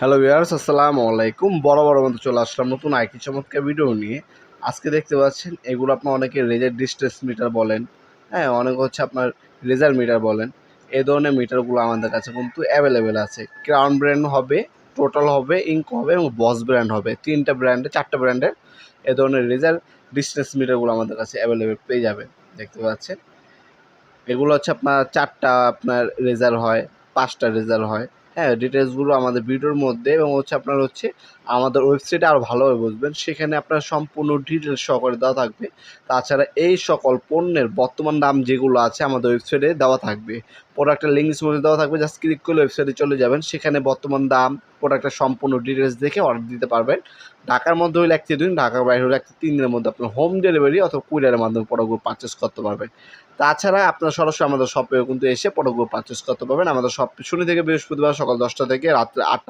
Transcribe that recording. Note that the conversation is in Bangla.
হ্যালো ভিউয়ার্স, আসসালামু আলাইকুম। বড় মতো চলে আসলাম নতুন আরেকটি চমৎকার ভিডিও নিয়ে। আজকে দেখতে পাচ্ছেন এগুলো আপনার অনেকে রেজার ডিস্টেন্স মিটার বলেন, হ্যাঁ, অনেকে হচ্ছে আপনার রেজার মিটার বলেন। এই ধরনের মিটারগুলো আমাদের কাছে কিন্তু অ্যাভেলেবেল আছে। ক্রাউন ব্র্যান্ড হবে, টোটাল হবে, ইঙ্ক হবে এবং বস ব্র্যান্ড হবে। 4টা ব্র্যান্ডের এ ধরনের রেজার ডিস্টেন্স মিটারগুলো আমাদের কাছে অ্যাভেলেবেল পেয়ে যাবেন। দেখতে পাচ্ছেন এগুলো হচ্ছে আপনার 4টা আপনার রেজার হয়, 5টা রেজার হয়। হ্যাঁ, ডিটেলসগুলো আমাদের ভিডিওর মধ্যে এবং হচ্ছে আপনার হচ্ছে আমাদের ওয়েবসাইটে আরও ভালোভাবে বুঝবেন। সেখানে আপনার সম্পূর্ণ ডিটেলস সহকারে দেওয়া থাকবে। তাছাড়া এই সকল পণ্যের বর্তমান দাম যেগুলো আছে আমাদের ওয়েবসাইটে দেওয়া থাকবে। প্রোডাক্টের লিঙ্ক ডিসক্রিপশনে দেওয়া থাকবে, জাস্ট ক্লিক করলে ওয়েবসাইটে চলে যাবেন। সেখানে বর্তমান দাম, প্রোডাক্টের সম্পূর্ণ ডিটেলস দেখে অর্ডার দিতে পারবেন। ঢাকার মধ্যে হলে 1 থেকে 2 দিন, ঢাকার বাইরে হলে 1 থেকে 3 দিনের মধ্যে আপনার হোম ডেলিভারি অথবা কুরিয়ারের মাধ্যমে প্রোডাক্টগুলো পারচেস করতে পারবেন। তাছাড়া আপনারা সরাসরি আমাদের শপেও কিন্তু এসে প্রোডাক্টগুলো পারচেস করতে পারবেন। আমাদের শপ শনি থেকে বৃহস্পতিবার সকাল 10টা থেকে রাত্রে 8টা